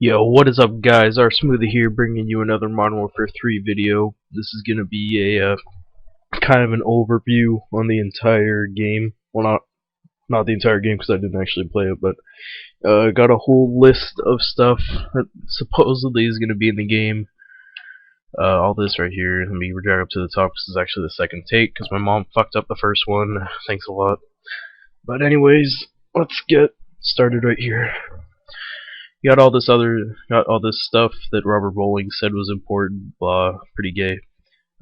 Yo, what is up, guys? Our Smoothie here, bringing you another Modern Warfare 3 video. This is gonna be a kind of an overview on the entire game. Well, not the entire game because I didn't actually play it, but got a whole list of stuff that supposedly is gonna be in the game. All this right here. Let me drag up to the top. This is actually the second take because my mom fucked up the first one. Thanks a lot. But anyways, let's get started right here. You got all this stuff that Robert Bowling said was important, blah, pretty gay.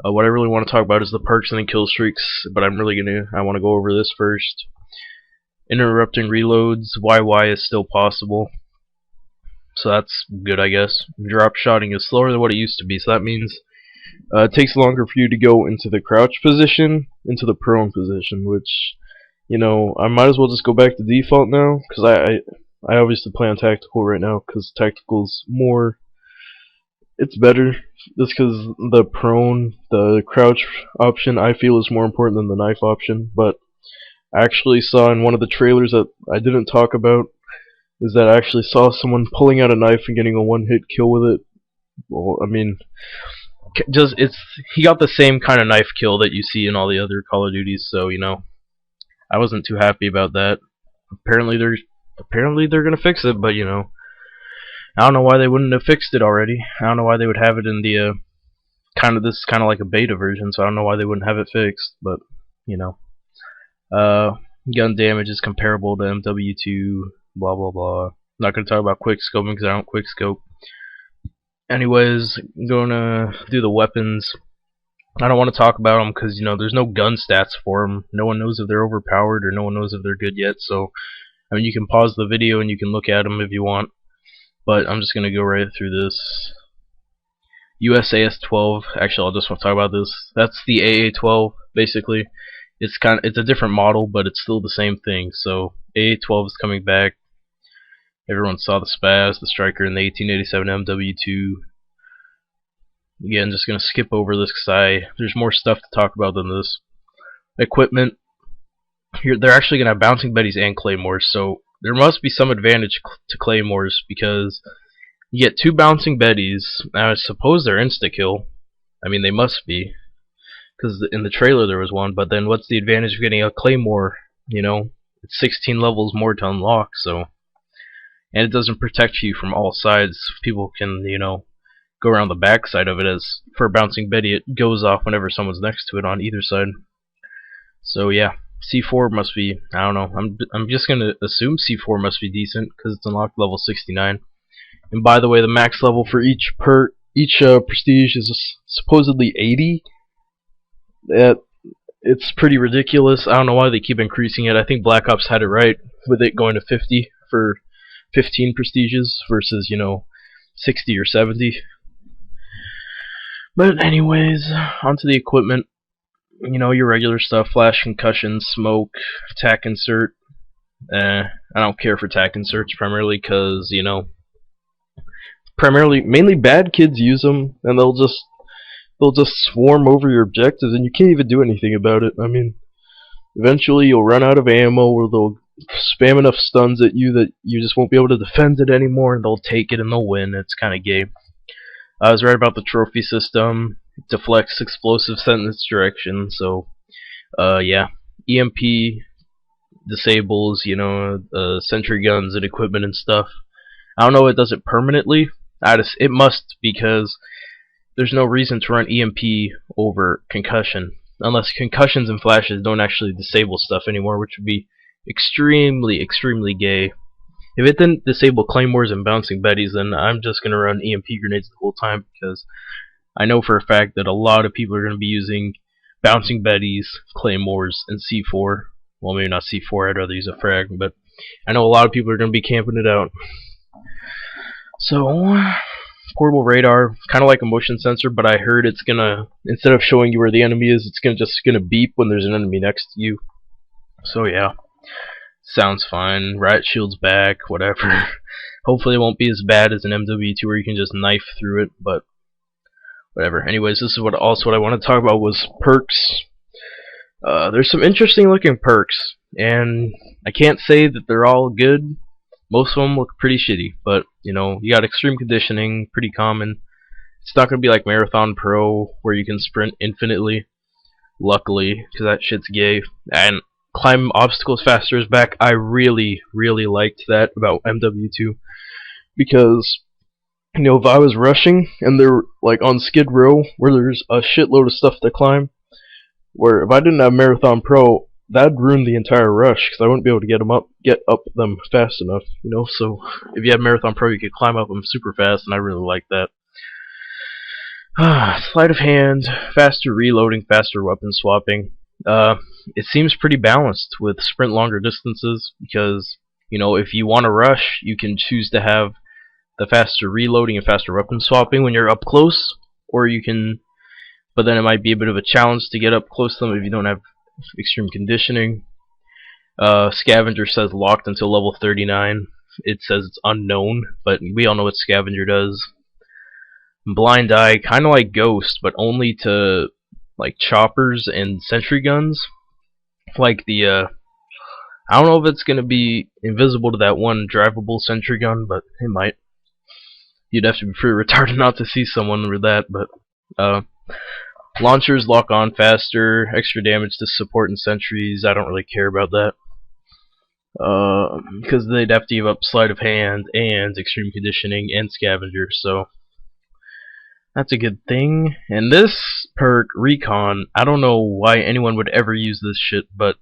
What I really want to talk about is the perks and the kill streaks, but I want to go over this first. Interrupting reloads, YY is still possible, so that's good, I guess. Drop shotting is slower than what it used to be, so that means it takes longer for you to go into the crouch position, into the prone position, which, you know, I might as well just go back to default now, because I obviously play on tactical right now because tactical's more, it's better just because the crouch option I feel is more important than the knife option. But I actually saw in one of the trailers that I didn't talk about is that I actually saw someone pulling out a knife and getting a one-hit kill with it. Well, I mean, he got the same kind of knife kill that you see in all the other Call of Duties, so you know, I wasn't too happy about that. Apparently they're gonna fix it, but you know, I don't know why they wouldn't have fixed it already. I don't know why they would have it in the kind of like a beta version, so I don't know why they wouldn't have it fixed, but you know. Gun damage is comparable to MW2, blah blah blah. I'm not gonna talk about quick scoping because I don't quick scope. Anyways, I'm gonna do the weapons. I don't want to talk about them because, you know, there's no gun stats for them. No one knows if they're overpowered or no one knows if they're good yet, so I mean, you can pause the video and you can look at them if you want, but I'm just gonna go right through this. USAS-12. Actually, I'll just want to talk about this. That's the AA-12. Basically, it's a different model, but it's still the same thing. So AA-12 is coming back. Everyone saw the Spaz, the Striker, and the 1887 MW2. Again, just gonna skip over this because there's more stuff to talk about than this. Equipment. Here, they're actually going to have bouncing betties and claymores, so there must be some advantage to claymores because you get two bouncing betties. Now I suppose they're insta-kill. I mean, they must be, because in the trailer there was one, but then what's the advantage of getting a claymore? You know, it's 16 levels more to unlock, so, and it doesn't protect you from all sides. People can, you know, go around the back side of it, as for a bouncing betty it goes off whenever someone's next to it on either side. So yeah. C4 must be, I don't know, I'm just gonna assume C4 must be decent because it's unlocked level 69. And by the way, the max level for each prestige is supposedly 80. It's pretty ridiculous. I don't know why they keep increasing it. I think Black Ops had it right with it going to 50 for 15 prestiges versus, you know, 60 or 70. But anyways, onto the equipment. You know, your regular stuff: flash, concussion, smoke, tac insert. I don't care for tac inserts primarily because, you know, mainly bad kids use them, and they'll just swarm over your objectives, and you can't even do anything about it. I mean, eventually you'll run out of ammo, or they'll spam enough stuns at you that you just won't be able to defend it anymore, and they'll take it and they'll win. It's kind of gay. I was right about the trophy system. Deflects explosive sent in its direction, so yeah. EMP disables, you know, sentry guns and equipment and stuff. I don't know if it does it permanently. It must, because there's no reason to run EMP over concussion unless concussions and flashes don't actually disable stuff anymore, which would be extremely gay. If it didn't disable claymores and bouncing betties, then I'm just gonna run EMP grenades the whole time, because I know for a fact that a lot of people are going to be using bouncing betties, claymores, and C4. Well, maybe not C4, I'd rather use a frag, but I know a lot of people are going to be camping it out. So, portable radar, kind of like a motion sensor, but I heard it's going to, instead of showing you where the enemy is, it's just going to beep when there's an enemy next to you. So yeah, sounds fine. Riot shield's back, whatever. Hopefully it won't be as bad as an MW2 where you can just knife through it, but whatever. Anyways, this is what I want to talk about was perks. There's some interesting looking perks, and I can't say that they're all good. Most of them look pretty shitty, but you know, you got extreme conditioning, pretty common. It's not gonna be like Marathon Pro where you can sprint infinitely, luckily, because that shit's gay. And climb obstacles faster is back. I really, really liked that about MW2 because you know, if I was rushing and they're like on Skid Row where there's a shitload of stuff to climb, where if I didn't have Marathon Pro, that'd ruin the entire rush because I wouldn't be able to get up them fast enough, you know. So if you had Marathon Pro, you could climb up them super fast, and I really like that. Sleight of hand, faster reloading, faster weapon swapping. It seems pretty balanced with sprint longer distances because you know if you want to rush, you can choose to have the faster reloading and faster weapon swapping when you're up close, or you can. But then it might be a bit of a challenge to get up close to them if you don't have extreme conditioning. Scavenger says locked until level 39. It says it's unknown, but we all know what Scavenger does. Blind Eye, kind of like Ghost, but only to like choppers and sentry guns. Like the I don't know if it's gonna be invisible to that one drivable sentry gun, but it might. You'd have to be pretty retarded not to see someone with that, but launchers lock on faster, extra damage to support and sentries. I don't really care about that. Because they'd have to give up sleight of hand and extreme conditioning and scavenger, so that's a good thing. And this perk, Recon, I don't know why anyone would ever use this shit, but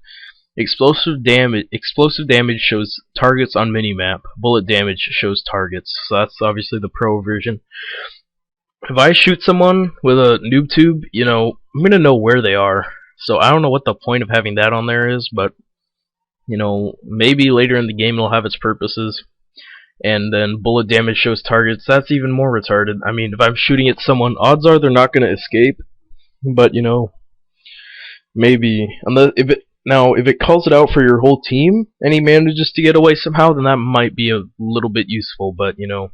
explosive damage shows targets on minimap. Bullet damage shows targets. So that's obviously the pro version. If I shoot someone with a noob tube, you know, I'm gonna know where they are. So I don't know what the point of having that on there is, but you know, maybe later in the game it'll have its purposes. And then bullet damage shows targets. That's even more retarded. I mean, if I'm shooting at someone, odds are they're not gonna escape. But you know, maybe if it calls it out for your whole team and he manages to get away somehow, then that might be a little bit useful. But you know,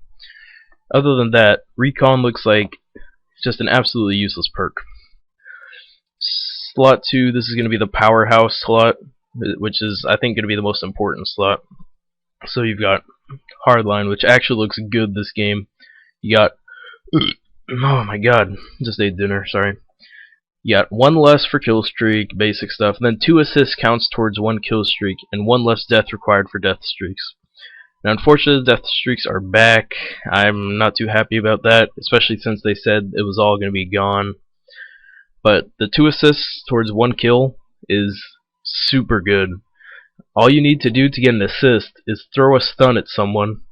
other than that, Recon looks like just an absolutely useless perk. Slot 2, this is going to be the powerhouse slot, which is, I think, going to be the most important slot. So you've got Hardline, which actually looks good this game. You got, oh my god, just ate dinner, sorry. You got 1 less for kill streak, basic stuff, and then 2 assists counts towards 1 kill streak, and 1 less death required for death streaks. Now, unfortunately, death streaks are back. I'm not too happy about that, especially since they said it was all going to be gone. But the 2 assists towards 1 kill is super good. All you need to do to get an assist is throw a stun at someone,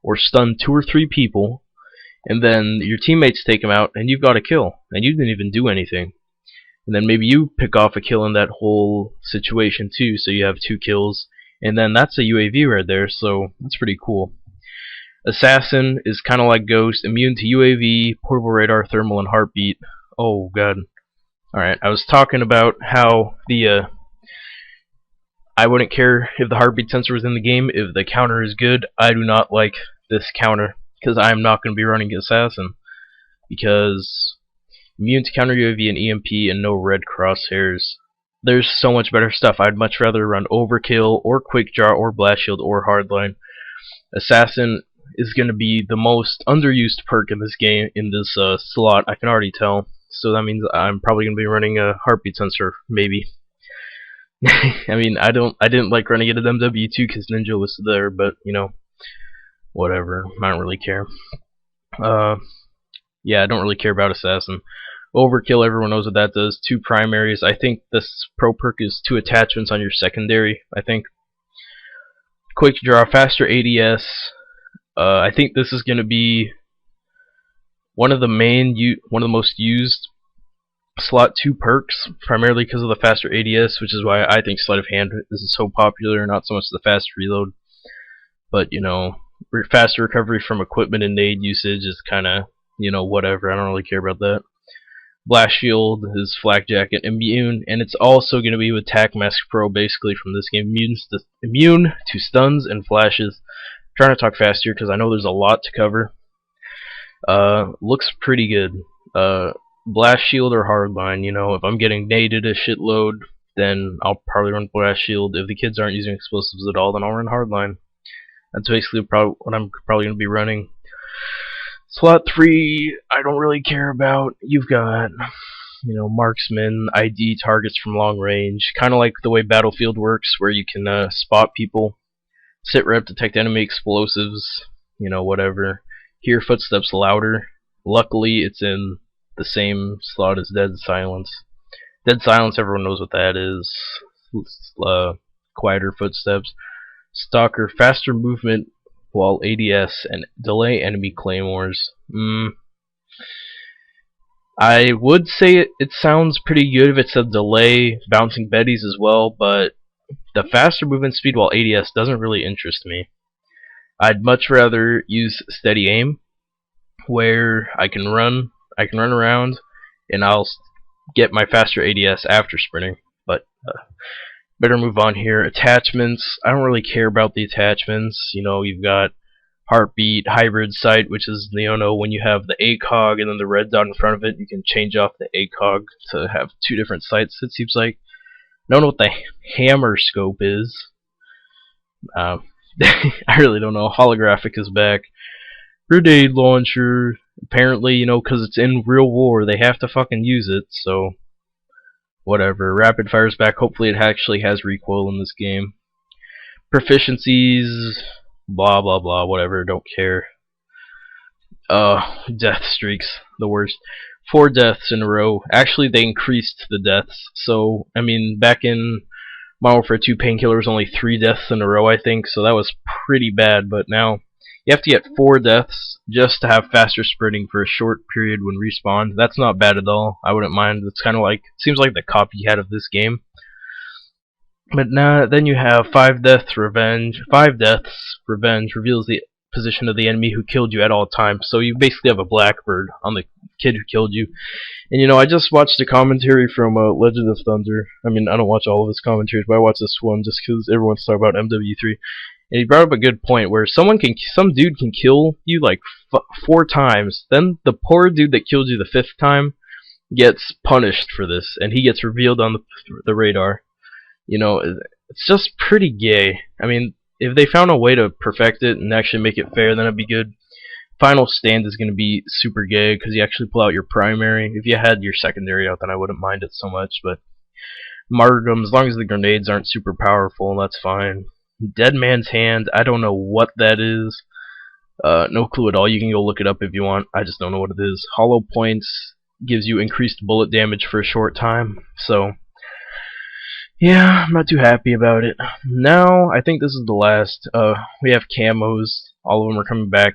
or stun 2 or 3 people, and then your teammates take them out, and you've got a kill, and you didn't even do anything. And then maybe you pick off a kill in that whole situation too, so you have 2 kills. And then that's a UAV right there, so that's pretty cool. Assassin is kind of like Ghost, immune to UAV, portable radar, thermal, and heartbeat. Oh god. Alright, I was talking about how the I wouldn't care if the heartbeat sensor was in the game if the counter is good. I do not like this counter because I'm not going to be running Assassin because immune to counter UAV and EMP and no red crosshairs. There's so much better stuff. I'd much rather run Overkill or Quick Draw or Blast Shield or Hardline. Assassin is going to be the most underused perk in this game, in this slot. I can already tell. So that means I'm probably going to be running a heartbeat sensor, maybe. I mean, I didn't like running it at MW2 because Ninja was there, but you know, whatever. I don't really care. Yeah, I don't really care about Assassin. Overkill, everyone knows what that does. 2 primaries. I think this pro perk is 2 attachments on your secondary, I think. Quick Draw, faster ADS. I think this is going to be one of the most used slot 2 perks, primarily because of the faster ADS, which is why I think Sleight of Hand is so popular, not so much the fast reload. But, you know, faster recovery from equipment and nade usage is kind of, you know, whatever. I don't really care about that. Blast Shield is Flak Jacket immune, and it's also going to be with Tac Mask Pro basically from this game. Immune to stuns and flashes. I'm trying to talk fast here because I know there's a lot to cover. Looks pretty good. Blast Shield or Hardline, you know, if I'm getting naded a shitload, then I'll probably run Blast Shield. If the kids aren't using explosives at all, then I'll run Hardline. That's basically what I'm probably going to be running. Slot 3, I don't really care about. You've got, marksman, ID targets from long range, kind of like the way Battlefield works, where you can spot people. Sit rep, detect enemy explosives, whatever. Hear footsteps louder. Luckily, it's in the same slot as Dead Silence. Dead Silence, everyone knows what that is. Quieter footsteps. Stalker, faster movement while ADS and delay enemy claymores. I would say it sounds pretty good if it said delay bouncing betties as well, but the faster movement speed while ADS doesn't really interest me. I'd much rather use steady aim, where I can run around, and I'll get my faster ADS after sprinting. But better move on here. Attachments, I don't really care about the attachments. You've got heartbeat, hybrid sight, which is when you have the ACOG and then the red dot in front of it, you can change off the ACOG to have two different sights, it seems like. I don't know what the hammer scope is. I really don't know. Holographic is back. Grenade launcher, apparently, because it's in real war, they have to fucking use it, so whatever. Rapid fire's back. Hopefully it actually has recoil in this game. Proficiencies, blah blah blah, whatever, don't care. Death streaks, the worst. 4 deaths in a row. Actually, they increased the deaths, so, back in Modern Warfare 2 Painkiller was only 3 deaths in a row, I think, so that was pretty bad, but now you have to get 4 deaths just to have faster sprinting for a short period when respawned. That's not bad at all. I wouldn't mind. It's kind of like, seems like the copycat of this game. But now, then you have 5 deaths revenge. 5 deaths revenge reveals the position of the enemy who killed you at all times. So you basically have a blackbird on the kid who killed you. And I just watched a commentary from Legend of Thunder. I don't watch all of his commentaries, but I watched this one just because everyone's talking about MW3. And he brought up a good point where some dude can kill you like 4 times. Then the poor dude that killed you the 5th time gets punished for this, and he gets revealed on the radar. It's just pretty gay. If they found a way to perfect it and actually make it fair, then it'd be good. Final Stand is going to be super gay because you actually pull out your primary. If you had your secondary out, then I wouldn't mind it so much. But Martyrdom, as long as the grenades aren't super powerful, that's fine. Dead Man's Hand, I don't know what that is. No clue at all. You can go look it up if you want. I just don't know what it is. Hollow Points gives you increased bullet damage for a short time. So, yeah, I'm not too happy about it. Now, I think this is the last. We have camos. All of them are coming back,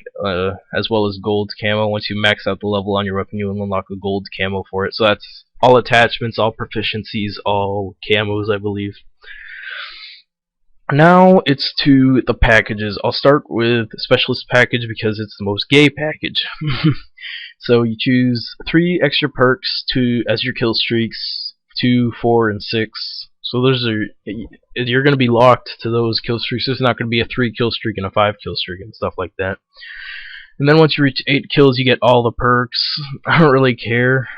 as well as gold camo. Once you max out the level on your weapon, you will unlock a gold camo for it. So that's all attachments, all proficiencies, all camos, I believe. Now it's to the packages. I'll start with Specialist Package because it's the most gay package. So you choose 3 extra perks as your kill streaks, 2, 4, and 6. So you're going to be locked to those kill streaks. There's not going to be a 3 kill streak and a 5 kill streak and stuff like that. And then once you reach 8 kills, you get all the perks. I don't really care.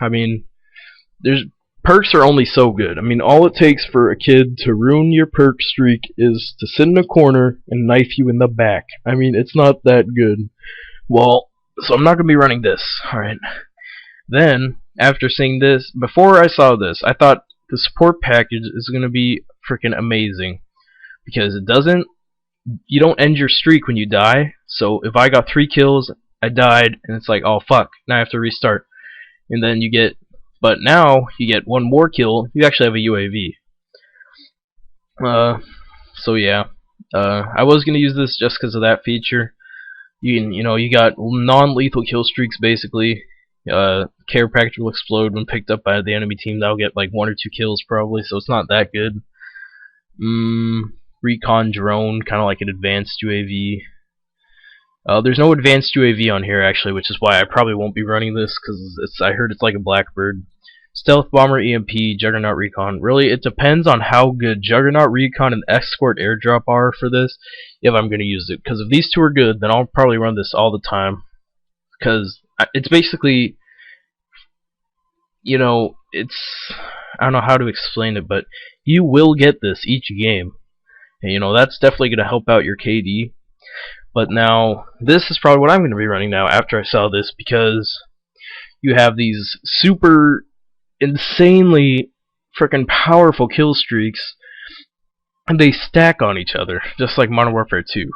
Perks are only so good. All it takes for a kid to ruin your perk streak is to sit in a corner and knife you in the back. It's not that good. Well, so I'm not going to be running this. Alright. Then, after seeing this, before I saw this, I thought the support package is going to be freaking amazing. Because you don't end your streak when you die. So if I got 3 kills, I died, and it's like, oh fuck, now I have to restart. And then but now you get 1 more kill, you actually have a UAV. So yeah. I was going to use this just because of that feature. You got non-lethal kill streaks basically. Care package will explode when picked up by the enemy team. That'll get like 1 or 2 kills probably, so it's not that good. Recon drone, kind of like an advanced UAV. There's no advanced UAV on here actually, which is why I probably won't be running this because I heard it's like a Blackbird. Stealth Bomber, EMP, Juggernaut Recon. Really, it depends on how good Juggernaut Recon and Escort Airdrop are for this, if I'm going to use it. Because if these 2 are good, then I'll probably run this all the time. Because it's basically, I don't know how to explain it, but you will get this each game. And, that's definitely going to help out your KD. But now, this is probably what I'm going to be running now after I saw this, because you have these super insanely freaking powerful kill streaks, and they stack on each other, just like Modern Warfare 2.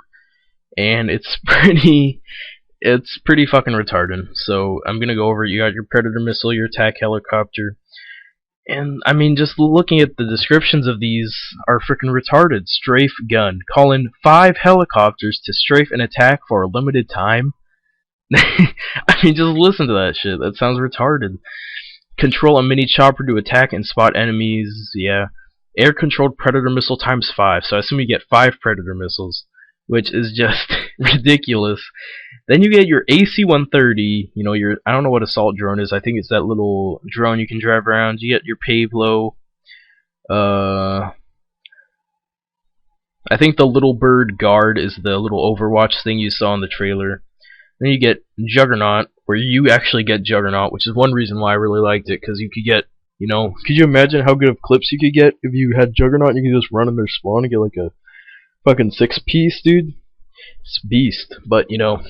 And it's pretty fucking retarded. So I'm gonna go over it. You got your Predator missile, your attack helicopter, and I mean, just looking at the descriptions of these are freaking retarded. Strafe gun. Call in 5 helicopters to strafe and attack for a limited time. I mean, just listen to that shit. That sounds retarded. Control a mini chopper to attack and spot enemies. Yeah. Air controlled Predator missile times 5. So I assume you get 5 Predator missiles, which is just ridiculous. Then you get your AC-130, you know, your, I don't know what assault drone is, I think it's that little drone you can drive around. You get your Pavlo, I think the little bird guard is the little Overwatch thing you saw in the trailer. Then you get Juggernaut, where you actually get Juggernaut, which is one reason why I really liked it, because you could get, you know, could you imagine how good of clips you could get if you had Juggernaut and you could just run in their spawn and get like a fucking 6-piece, dude? It's beast, but you know,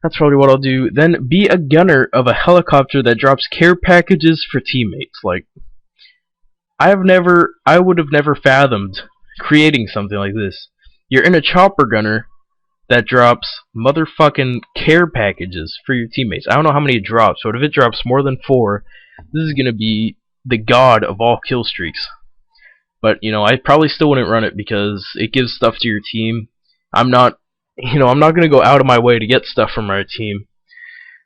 that's probably what I'll do. Then be a gunner of a helicopter that drops care packages for teammates. Like, I would have never fathomed creating something like this. You're in a chopper gunner that drops motherfucking care packages for your teammates. I don't know how many it drops, but if it drops more than 4, this is gonna be the god of all kill streaks. But you know, I probably still wouldn't run it because it gives stuff to your team. I'm not gonna go out of my way to get stuff from our team,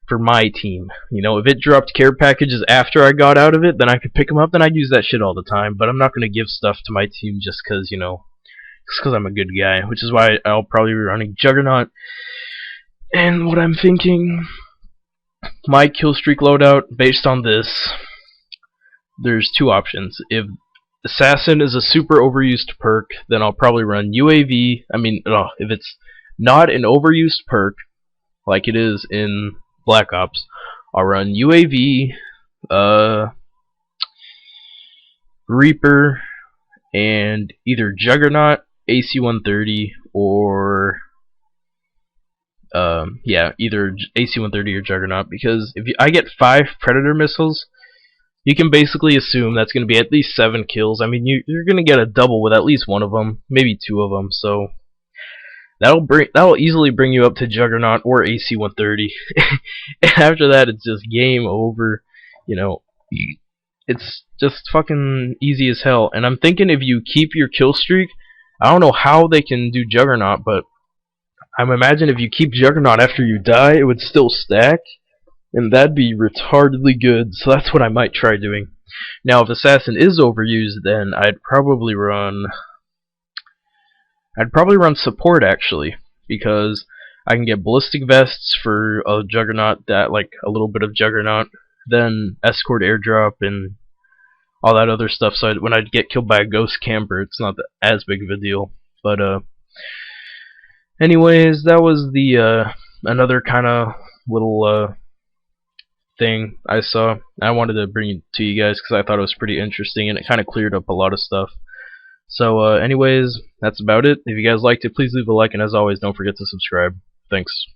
for my team. You know, if it dropped care packages after I got out of it, then I could pick them up. Then I'd use that shit all the time. But I'm not gonna give stuff to my team just because, you know, just because I'm a good guy. Which is why I'll probably be running Juggernaut. And what I'm thinking, my kill streak loadout based on this, there's 2 options. If Assassin is a super overused perk, then I'll probably run UAV. If it's not an overused perk, like it is in Black Ops, I'll run UAV, Reaper, and either Juggernaut, AC-130, or either AC-130 or Juggernaut. Because if I get 5 Predator missiles, you can basically assume that's going to be at least 7 kills. I mean, you're going to get a double with at least one of them, maybe 2 of them. So that'll easily bring you up to Juggernaut or AC-130. And after that, it's just game over. You know, it's just fucking easy as hell. And I'm thinking if you keep your kill streak, I don't know how they can do Juggernaut, but I'm imagining if you keep Juggernaut after you die, it would still stack. And that'd be retardedly good, so that's what I might try doing. Now, if Assassin is overused, then I'd probably run support, actually, because I can get ballistic vests for a Juggernaut, that like a little bit of Juggernaut, then escort airdrop and all that other stuff. So when I get killed by a ghost camper, it's not as big of a deal. But anyways, that was the another kind of little thing I saw. I wanted to bring it to you guys because I thought it was pretty interesting and it kind of cleared up a lot of stuff. So anyways, that's about it. If you guys liked it, please leave a like, and as always, don't forget to subscribe. Thanks.